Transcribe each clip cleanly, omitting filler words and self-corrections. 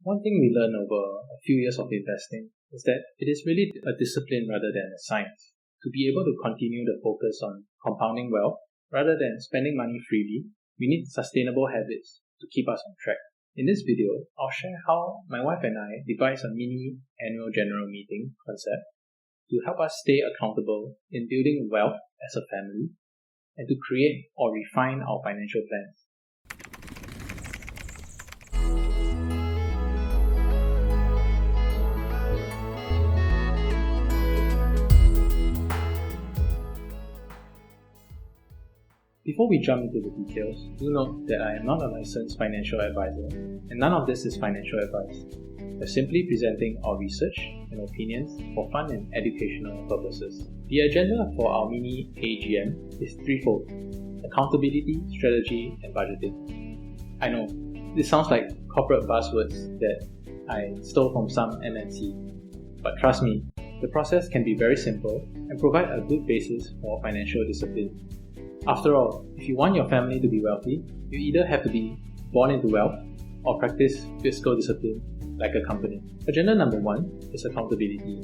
One thing we learn over a few years of investing is that it is really a discipline rather than a science. To be able to continue the focus on compounding wealth rather than spending money freely, we need sustainable habits to keep us on track. In this video, I'll share how my wife and I devised a mini annual general meeting concept to help us stay accountable in building wealth as a family and to create or refine our financial plans. Before we jump into the details, do note that I am not a licensed financial advisor, and none of this is financial advice. We're simply presenting our research and opinions for fun and educational purposes. The agenda for our mini AGM is threefold: accountability, strategy, and budgeting. I know, this sounds like corporate buzzwords that I stole from some MNC, but trust me, the process can be very simple and provide a good basis for financial discipline. After all, if you want your family to be wealthy, you either have to be born into wealth or practice fiscal discipline like a company. Agenda number 1 is accountability.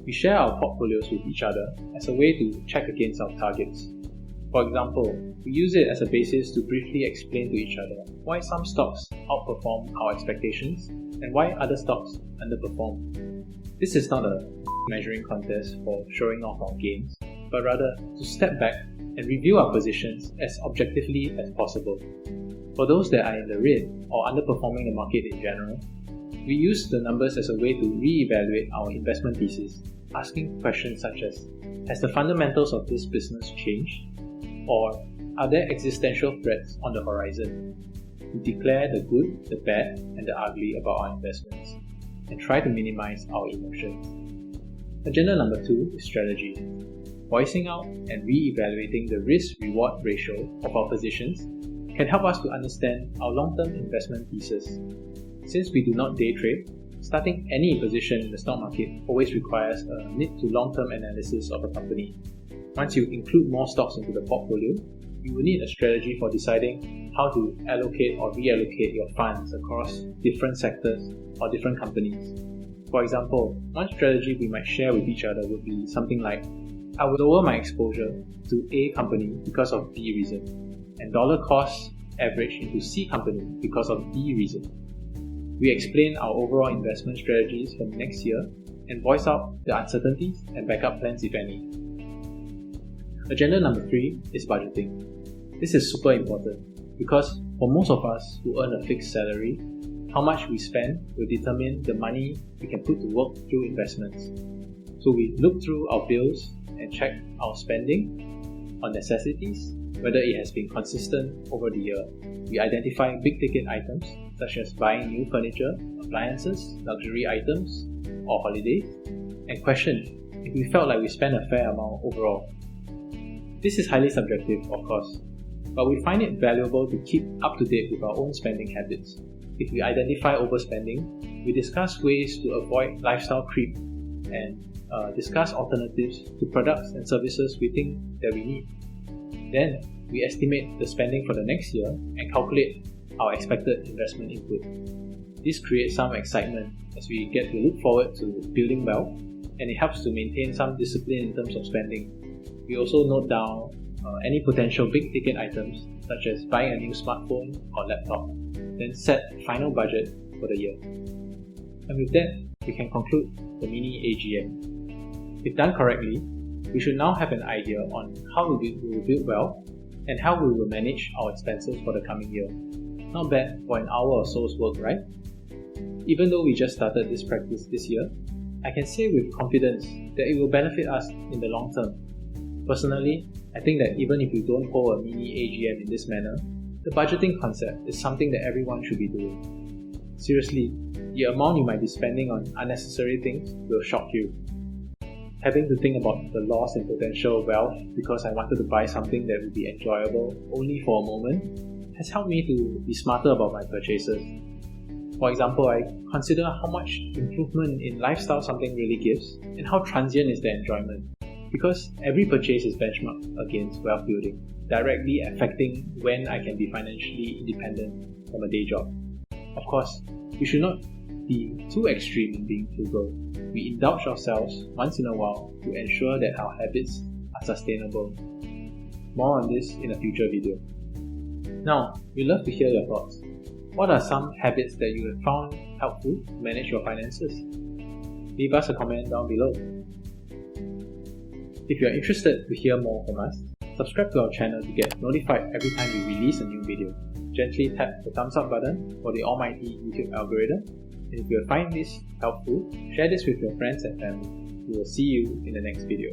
We share our portfolios with each other as a way to check against our targets. For example, we use it as a basis to briefly explain to each other why some stocks outperform our expectations and why other stocks underperform. This is not a measuring contest for showing off our gains, but rather to step back and review our positions as objectively as possible. For those that are in the red or underperforming the market in general, we use the numbers as a way to re-evaluate our investment thesis, asking questions such as, has the fundamentals of this business changed? Or are there existential threats on the horizon? We declare the good, the bad, and the ugly about our investments, and try to minimize our emotions. Agenda number 2 is strategy. Voicing out and re-evaluating the risk-reward ratio of our positions can help us to understand our long-term investment thesis. Since we do not day trade, starting any position in the stock market always requires a mid to long-term analysis of a company. Once you include more stocks into the portfolio, you will need a strategy for deciding how to allocate or reallocate your funds across different sectors or different companies. For example, one strategy we might share with each other would be something like, I would lower my exposure to A company because of B reason, and dollar cost average into C company because of D reason. We explain our overall investment strategies for next year and voice out the uncertainties and backup plans if any. Agenda number 3 is budgeting. This is super important because for most of us who earn a fixed salary, how much we spend will determine the money we can put to work through investments. So we look through our bills and check our spending on necessities, whether it has been consistent over the year. We identify big ticket items such as buying new furniture, appliances, luxury items, or holidays, and question if we felt like we spent a fair amount overall. This is highly subjective, of course, but we find it valuable to keep up to date with our own spending habits. If we identify overspending, we discuss ways to avoid lifestyle creep and discuss alternatives to products and services we think that we need. Then, we estimate the spending for the next year and calculate our expected investment input. This creates some excitement as we get to look forward to building wealth, and it helps to maintain some discipline in terms of spending. We also note down any potential big ticket items such as buying a new smartphone or laptop, then set a final budget for the year. And with that, we can conclude the mini AGM. If done correctly, we should now have an idea on how we will build wealth and how we will manage our expenses for the coming year. Not bad for an hour or so's work, right? Even though we just started this practice this year, I can say with confidence that it will benefit us in the long term. Personally, I think that even if you don't hold a mini AGM in this manner, the budgeting concept is something that everyone should be doing. Seriously, the amount you might be spending on unnecessary things will shock you. Having to think about the loss in potential wealth because I wanted to buy something that would be enjoyable only for a moment has helped me to be smarter about my purchases. For example, I consider how much improvement in lifestyle something really gives and how transient is the enjoyment. Because every purchase is benchmarked against wealth building, directly affecting when I can be financially independent from a day job. Of course, we should not be too extreme in being frugal. We indulge ourselves once in a while to ensure that our habits are sustainable. More on this in a future video. Now, we'd love to hear your thoughts. What are some habits that you have found helpful to manage your finances? Leave us a comment down below. If you are interested to hear more from us, subscribe to our channel to get notified every time we release a new video. Gently tap the thumbs up button for the almighty YouTube algorithm. And if you find this helpful, share this with your friends and family. We will see you in the next video.